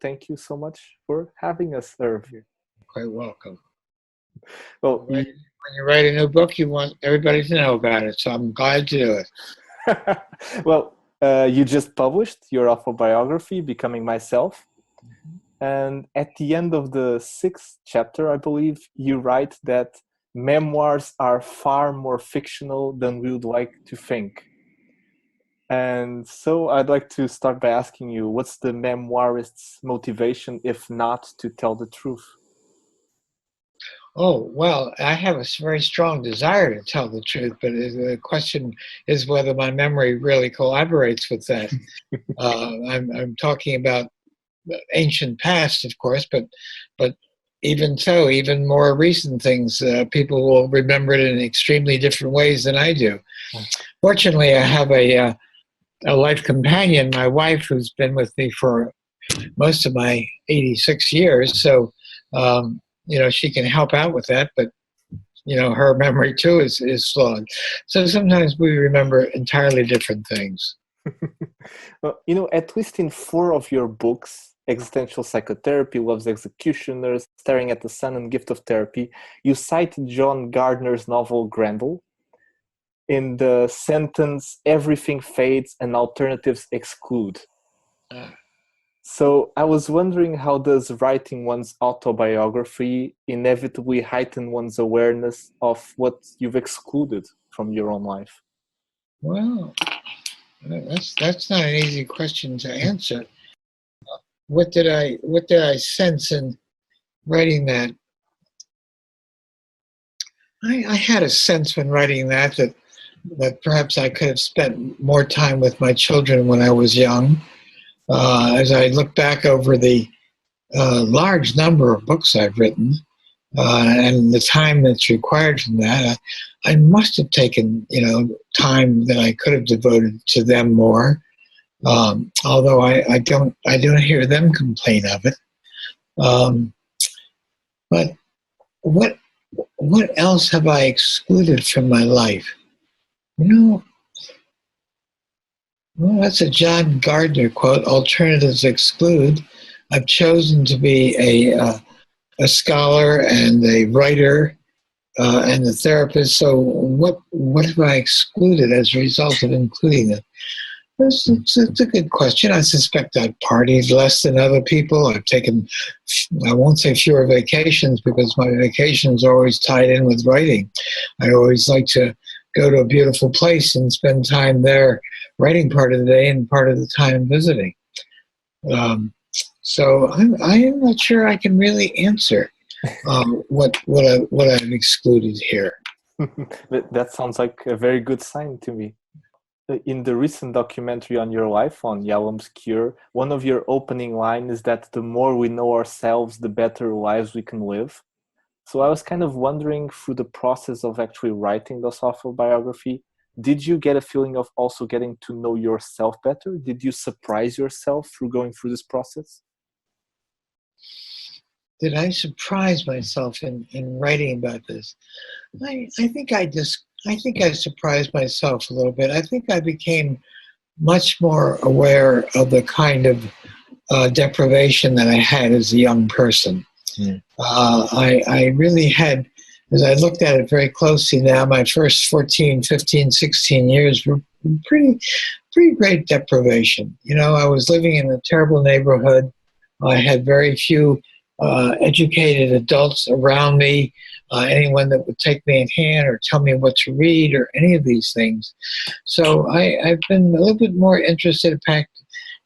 thank you so much for having us, Irvin. Quite welcome. Well, when you write a new book, you want everybody to know about it, so I'm glad to do it. Well, you just published your autobiography, Becoming Myself. And at the end of the 6th chapter, I believe, you write that memoirs are far more fictional than we would like to think. And so I'd like to start by asking you, what's the memoirist's motivation, if not to tell the truth? Oh, well, I have a very strong desire to tell the truth, but the question is whether my memory really collaborates with that. I'm talking about the ancient past, of course, but even so, even more recent things, people will remember it in extremely different ways than I do. Fortunately, I have a life companion, my wife, who's been with me for most of my 86 years. So, she can help out with that, but, her memory too is flawed. So sometimes we remember entirely different things. Well, at least in 4 of your books, Existential Psychotherapy, Love's Executioners, Staring at the Sun, and Gift of Therapy, you cite John Gardner's novel Grendel in the sentence, everything fades and alternatives exclude. So I was wondering, how does writing one's autobiography inevitably heighten one's awareness of what you've excluded from your own life? Well, that's not an easy question to answer. What did I sense in writing that? I had a sense when writing that perhaps I could have spent more time with my children when I was young. As I look back over the large number of books I've written and the time that's required from that, I must have taken time that I could have devoted to them more. Although I don't hear them complain of it. But what else have I excluded from my life? Well, that's a John Gardner quote, alternatives exclude. I've chosen to be a scholar and a writer and a therapist, so what have I excluded as a result of including it? It's a good question. I suspect I've partied less than other people. I've taken, I won't say fewer vacations, because my vacations are always tied in with writing. I always like to go to a beautiful place and spend time there writing part of the day and part of the time visiting. So I am not sure I can really answer what I've excluded here. That sounds like a very good sign to me. In the recent documentary on your life on Yalom's Cure, one of your opening lines is that the more we know ourselves, the better lives we can live. So I was kind of wondering, through the process of actually writing this autobiography, did you get a feeling of also getting to know yourself better? Did you surprise yourself through going through this process? Did I surprise myself in writing about this? I think I surprised myself a little bit. I think I became much more aware of the kind of deprivation that I had as a young person. I really had, as I looked at it very closely now, my first 14, 15, 16 years were pretty great deprivation. I was living in a terrible neighborhood. I had very few educated adults around me, anyone that would take me in hand or tell me what to read or any of these things. So I've been a little bit more interested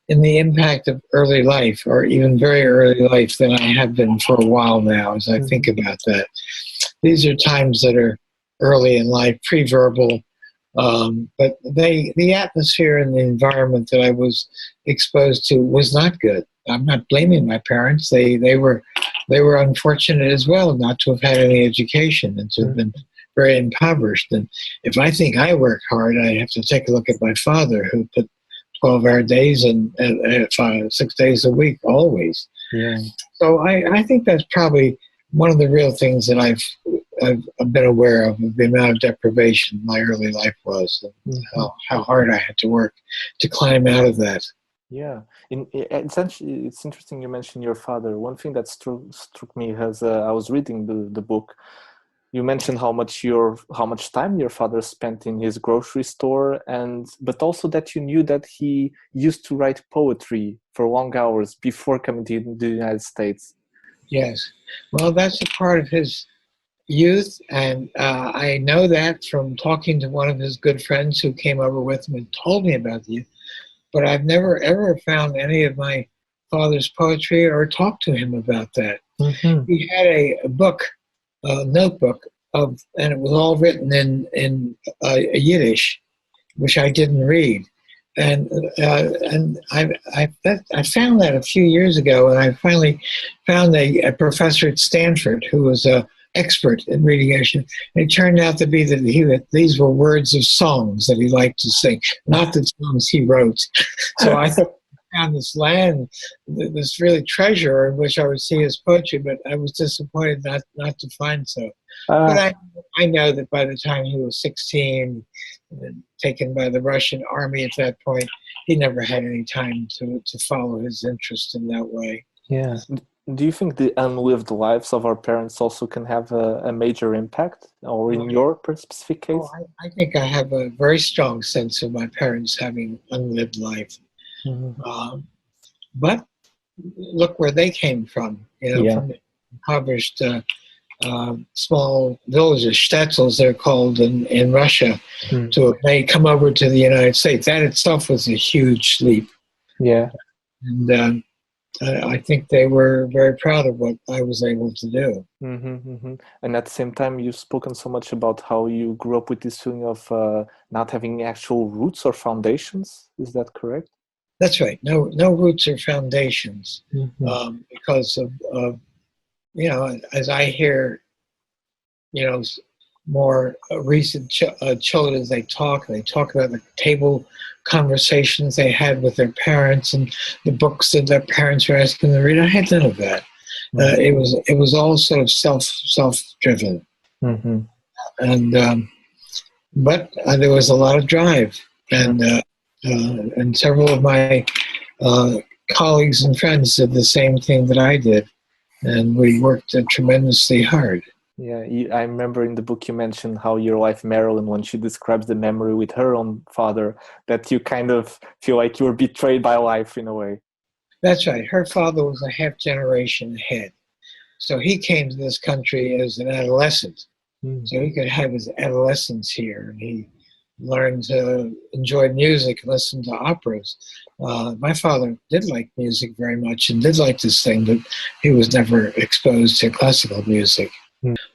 in the impact of early life, or even very early life, than I have been for a while now, as I think about that. These are times that are early in life, pre-verbal, but the atmosphere and the environment that I was exposed to was not good. I'm not blaming my parents. They were unfortunate as well not to have had any education and to have been very impoverished. And if I think I work hard, I have to take a look at my father, who put 12-hour days and 6 days a week, always. Yeah. So I think that's probably one of the real things that I've been aware of the amount of deprivation my early life was, and how hard I had to work to climb out of that. Yeah, essentially, it's interesting you mentioned your father. One thing that struck me as I was reading the book, you mentioned how much time your father spent in his grocery store, but also that you knew that he used to write poetry for long hours before coming to the United States. Yes. Well, that's a part of his youth, and I know that from talking to one of his good friends who came over with him and told me about the youth. But I've never ever found any of my father's poetry or talked to him about that. Mm-hmm. He had a book, a notebook and it was all written in Yiddish, which I didn't read. And I found that a few years ago, and I finally found a professor at Stanford who was a expert in reading Yiddish. And it turned out to be that these were words of songs that he liked to sing, not the songs he wrote. So I found this really treasure in which I would see his poetry, but I was disappointed not to find so. But I know that by the time he was 16, taken by the Russian army at that point, he never had any time to follow his interest in that way. Yeah. Do you think the unlived lives of our parents also can have a major impact, or in your specific case? I think I have a very strong sense of my parents having unlived life. Mm-hmm. But look where they came from, from the impoverished small villages, shtetls they're called in Russia, they come over to the United States. That itself was a huge leap. Yeah. And I think they were very proud of what I was able to do. Mm-hmm, mm-hmm. And at the same time, you've spoken so much about how you grew up with this feeling of not having actual roots or foundations. Is that correct? That's right. No roots or foundations, because of as I hear, more recent children as they talk about the table conversations they had with their parents and the books that their parents were asking them to read. I had none of that. It was all sort of self-driven, and but there was a lot of drive, and several of my colleagues and friends did the same thing that I did, and we worked tremendously hard. Yeah, I remember in the book you mentioned how your wife Marilyn, when she describes the memory with her own father, that you kind of feel like you were betrayed by life in a way. That's right. Her father was a half generation ahead. So he came to this country as an adolescent. So he could have his adolescence here. And he learned to enjoy music and listen to operas. My father did like music very much and did like to sing, but he was never exposed to classical music.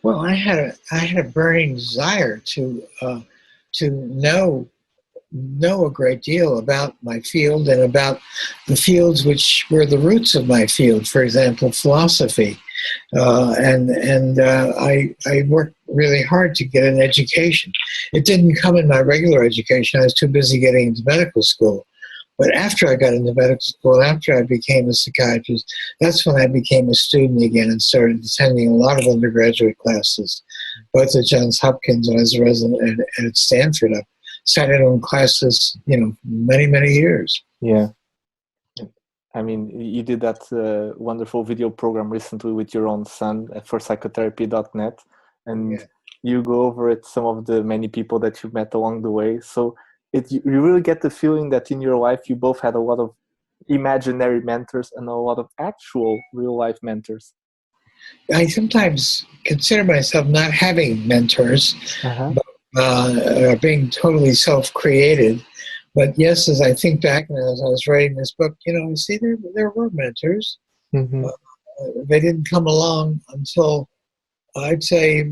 Well, I had a burning desire to know a great deal about my field and about the fields which were the roots of my field. For example, philosophy, and I worked really hard to get an education. It didn't come in my regular education. I was too busy getting into medical school. But after I got into medical school, after I became a psychiatrist, that's when I became a student again and started attending a lot of undergraduate classes, both at Johns Hopkins and as a resident at Stanford. I sat in on classes, many, many years. Yeah. I mean, you did that wonderful video program recently with your own son for psychotherapy.net, and you go over it, some of the many people that you've met along the way. So you really get the feeling that in your life you both had a lot of imaginary mentors and a lot of actual real life mentors. I sometimes consider myself not having mentors, but being totally self-created. But yes, as I think back and as I was writing this book, I see there were mentors. They didn't come along until I'd say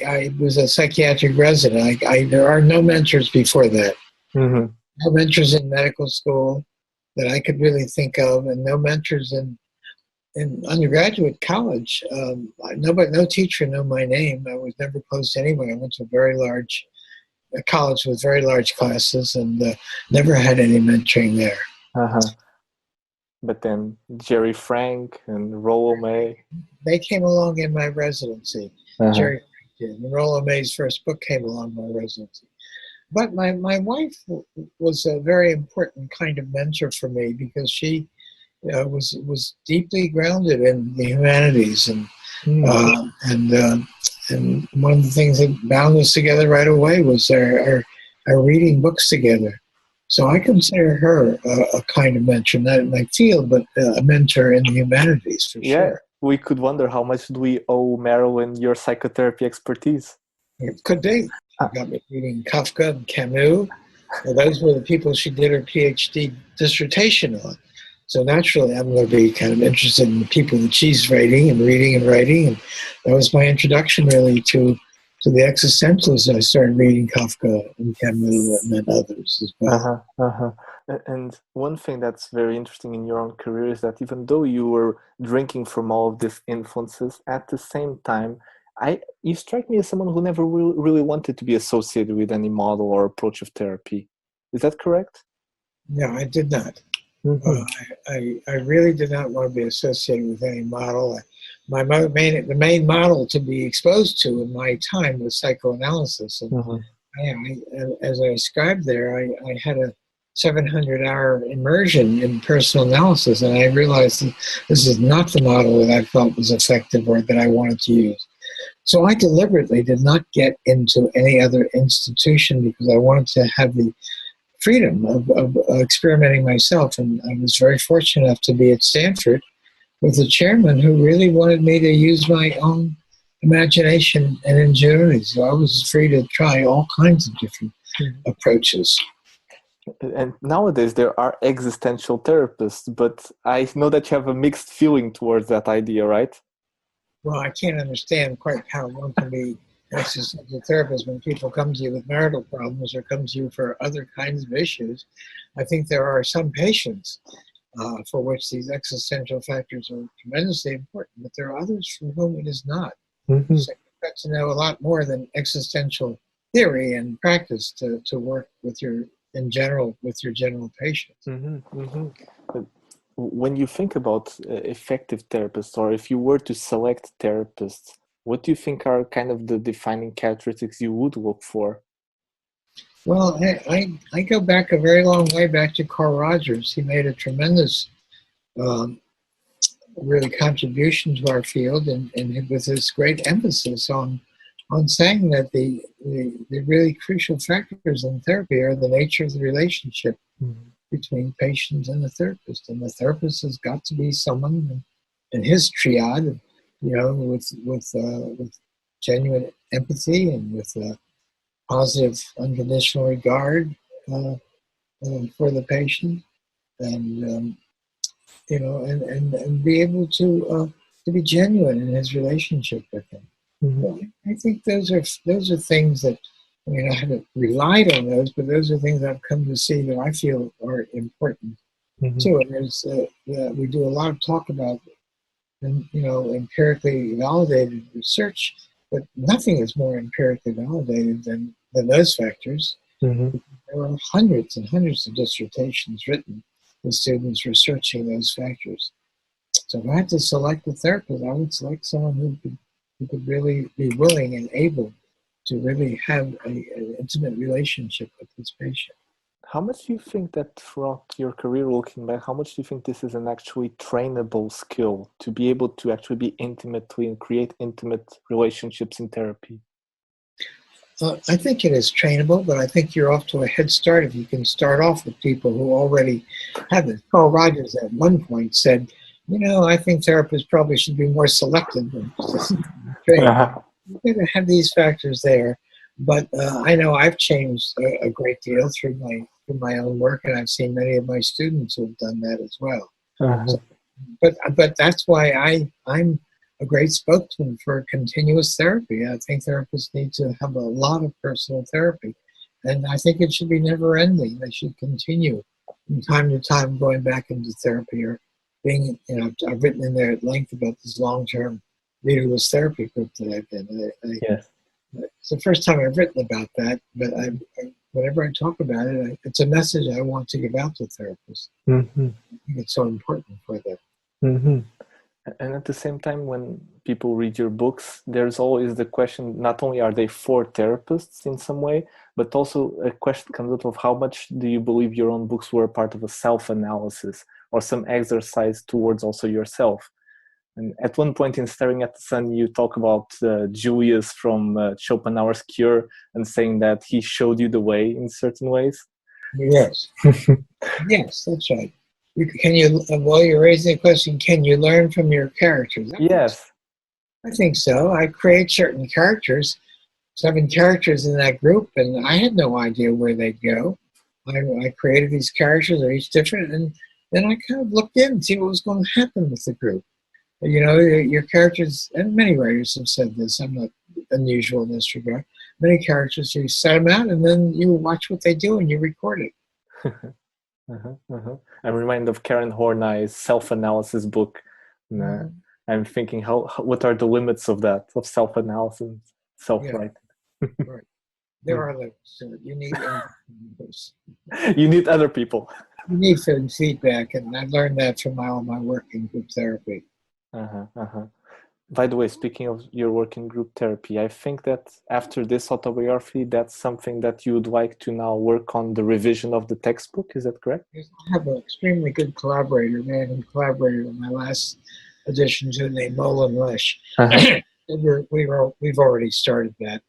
I was a psychiatric resident. There are no mentors before that. No mentors in medical school that I could really think of, and no mentors in undergraduate college. No teacher knew my name. I was never close to anyone. I went to a college with very large classes and never had any mentoring there. But then Jerry Frank and Rollo May. They came along in my residency. Jerry Frank did. And Rollo May's first book came along in my residency. But my wife was a very important kind of mentor for me because she was deeply grounded in the humanities, and one of the things that bound us together right away was our reading books together. So I consider her a kind of mentor, not in my field, but a mentor in the humanities for sure. We could wonder how much do we owe Marilyn your psychotherapy expertise. It could be. She got me reading Kafka and Camus. Well, those were the people she did her PhD dissertation on. So naturally, I'm going to be kind of interested in the people that she's writing and reading and writing. And that was my introduction, really, to the existentialists. I started reading Kafka and Camus and then others as well. And one thing that's very interesting in your own career is that even though you were drinking from all of these influences, at the same time, you strike me as someone who never really wanted to be associated with any model or approach of therapy. Is that correct? No, I did not. I really did not want to be associated with any model. The main model to be exposed to in my time was psychoanalysis. And as I described there, I had a 700-hour immersion in personal analysis, and I realized that this is not the model that I felt was effective or that I wanted to use. So I deliberately did not get into any other institution because I wanted to have the freedom of experimenting myself. And I was very fortunate enough to be at Stanford with a chairman who really wanted me to use my own imagination and ingenuity. So I was free to try all kinds of different approaches. And nowadays there are existential therapists, but I know that you have a mixed feeling towards that idea, right? Well, I can't understand quite how one can be an existential therapist when people come to you with marital problems or come to you for other kinds of issues. I think there are some patients for which these existential factors are tremendously important, but there are others for whom it is not. So you've got to know a lot more than existential theory and practice to work with your general patients. When you think about effective therapists, or if you were to select therapists, what do you think are kind of the defining characteristics you would look for? Well, I go back a very long way back to Carl Rogers. He made a tremendous really contribution to our field, and with this great emphasis on saying that the really crucial factors in therapy are the nature of the relationship between patients and the therapist. And the therapist has got to be someone in his triad, with genuine empathy and with positive, unconditional regard for the patient, and and be able to be genuine in his relationship with him. Well, I think those are things that, I haven't relied on those, but those are things I've come to see that I feel are important too. And there's we do a lot of talk about, empirically validated research, but nothing is more empirically validated than those factors. There are hundreds and hundreds of dissertations written with students researching those factors. So if I had to select a therapist, I would select someone who could really be willing and able to really have an intimate relationship with this patient. How much do you think that throughout your career, looking back, how much do you think this is an actually trainable skill to be able to actually be intimately and create intimate relationships in therapy? I think it is trainable, but I think you're off to a head start if you can start off with people who already have it. Carl Rogers at one point said, I think therapists probably should be more selective than trained. You're going to have these factors there, but I know I've changed a great deal through my own work, and I've seen many of my students who have done that as well. So, but that's why I'm a great spokesman for continuous therapy. I think therapists need to have a lot of personal therapy, and I think it should be never ending. They should continue from time to time going back into therapy or being, I've written in there at length about this long-term leaderless therapy group that I've been. Yes. It's the first time I've written about that, but whenever I talk about it, it's a message I want to give out to therapists. I think it's so important for them. And at the same time, when people read your books, there's always the question, not only are they for therapists in some way, But also a question comes up of how much do you believe your own books were part of a self-analysis or some exercise towards also yourself? And at one point in Staring at the Sun, you talk about Julius from Schopenhauer's Cure and saying that he showed you the way in certain ways. Yes. Yes, that's right. While you're raising the question, can you learn from your characters? Yes. I think so. I create certain characters, 7 characters in that group, and I had no idea where they'd go. I created these characters, they're each different, and then I kind of looked in and see what was going to happen with the group. You know, your characters, and many writers have said this, I'm not unusual in this regard, many characters, you set them out and then you watch what they do and you record it. I'm reminded of Karen Horney's self-analysis book. I'm thinking, what are the limits of that, of self-analysis, self-writing? Yeah. Right. There are limits. So you need others. You need other people. You need some feedback, and I learned that from all my work in group therapy. By the way, speaking of your work in group therapy, I think that after this autobiography, that's something that you would like to now work on the revision of the textbook. Is that correct? I have an extremely good collaborator, man, who collaborated on my last edition, named Nolan Lesh. We've already started that.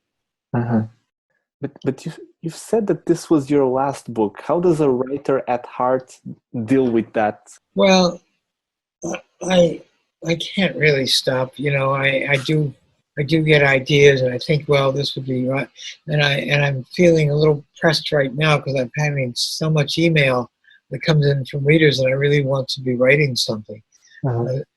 But you've said that this was your last book. How does a writer at heart deal with that? Well, I can't really stop. You know, I do get ideas, and I think, well, this would be right. And I'm feeling a little pressed right now because I'm having so much email that comes in from readers, and I really want to be writing something.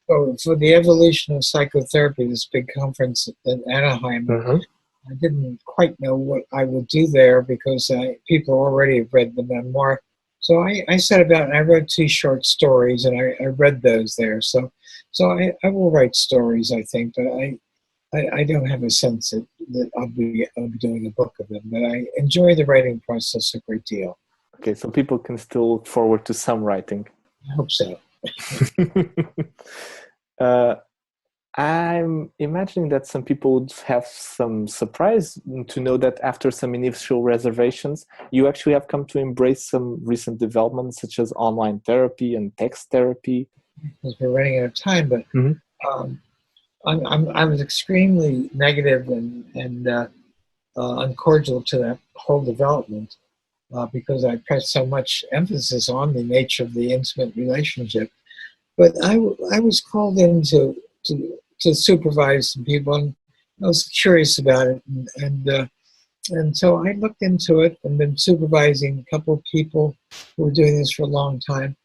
So for the evolution of psychotherapy, this big conference in Anaheim, I didn't quite know what I would do there because people already have read the memoir. So I set about and I wrote 2 short stories, and I read those there. So I will write stories, I think, but I don't have a sense that I'll be doing a book of them. But I enjoy the writing process a great deal. Okay, so people can still look forward to some writing. I hope so. I'm imagining that some people would have some surprise to know that after some initial reservations, you actually have come to embrace some recent developments such as online therapy and text therapy. Because we're running out of time, but I was extremely negative and uncordial to that whole development because I pressed so much emphasis on the nature of the intimate relationship. But I was called in to supervise some people, and I was curious about it, and so I looked into it and been supervising a couple of people who were doing this for a long time,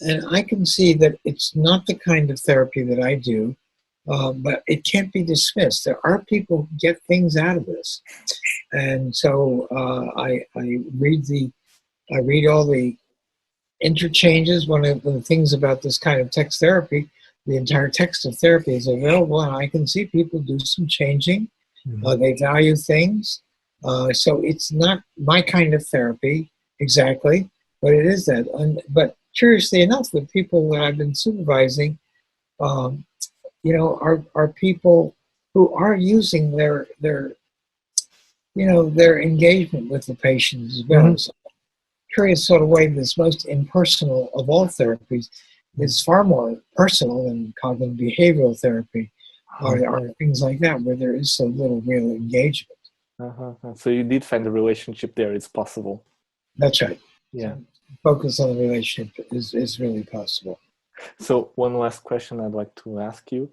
and I can see that it's not the kind of therapy that I do, but it can't be dismissed. There are people who get things out of this, and so I read all the interchanges. One of the things about this kind of text therapy, the entire text of therapy is available, and I can see people do some changing. They value things. So it's not my kind of therapy exactly, but it is that. But curiously enough, the people that I've been supervising, are people who are using their engagement with the patients as well. So, curious sort of way, this most impersonal of all therapies is far more personal than cognitive behavioral therapy or things like that, where there is so little real engagement. So you did find a relationship there. It's possible. That's right. Yeah. So focus on the relationship is really possible. So one last question I'd like to ask you.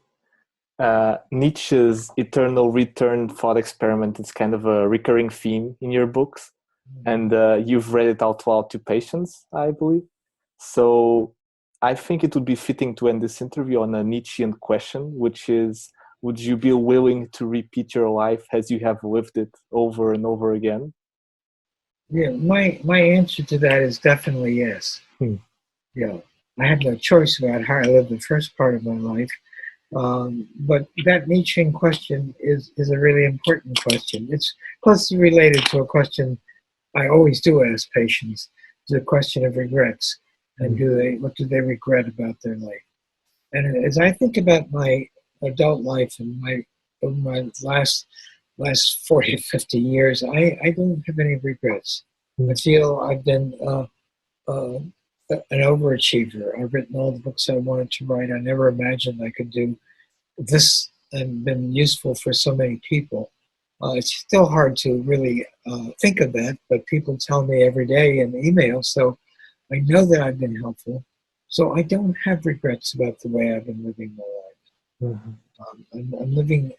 Nietzsche's eternal return thought experiment is kind of a recurring theme in your books. And you've read it out loud to patients, I believe. So I think it would be fitting to end this interview on a Nietzschean question, which is, would you be willing to repeat your life as you have lived it over and over again? Yeah, my answer to that is definitely yes. Yeah, I have no choice about how I lived the first part of my life. But that Nietzschean question is a really important question. It's closely related to a question I always do ask patients, the question of regrets. And what do they regret about their life? And as I think about my adult life and my last last 40, 50 years, I don't have any regrets. I feel I've been an overachiever. I've written all the books I wanted to write. I never imagined I could do this and been useful for so many people. It's still hard to really think of that, but people tell me every day in email, so I know that I've been helpful. So I don't have regrets about the way I've been living my life. I'm living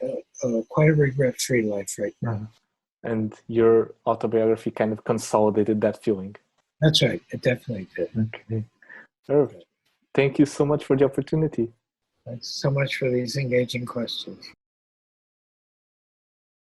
quite a regret-free life right now. And your autobiography kind of consolidated that feeling. That's right. It definitely did. Okay. Perfect. Thank you so much for the opportunity. Thanks so much for these engaging questions.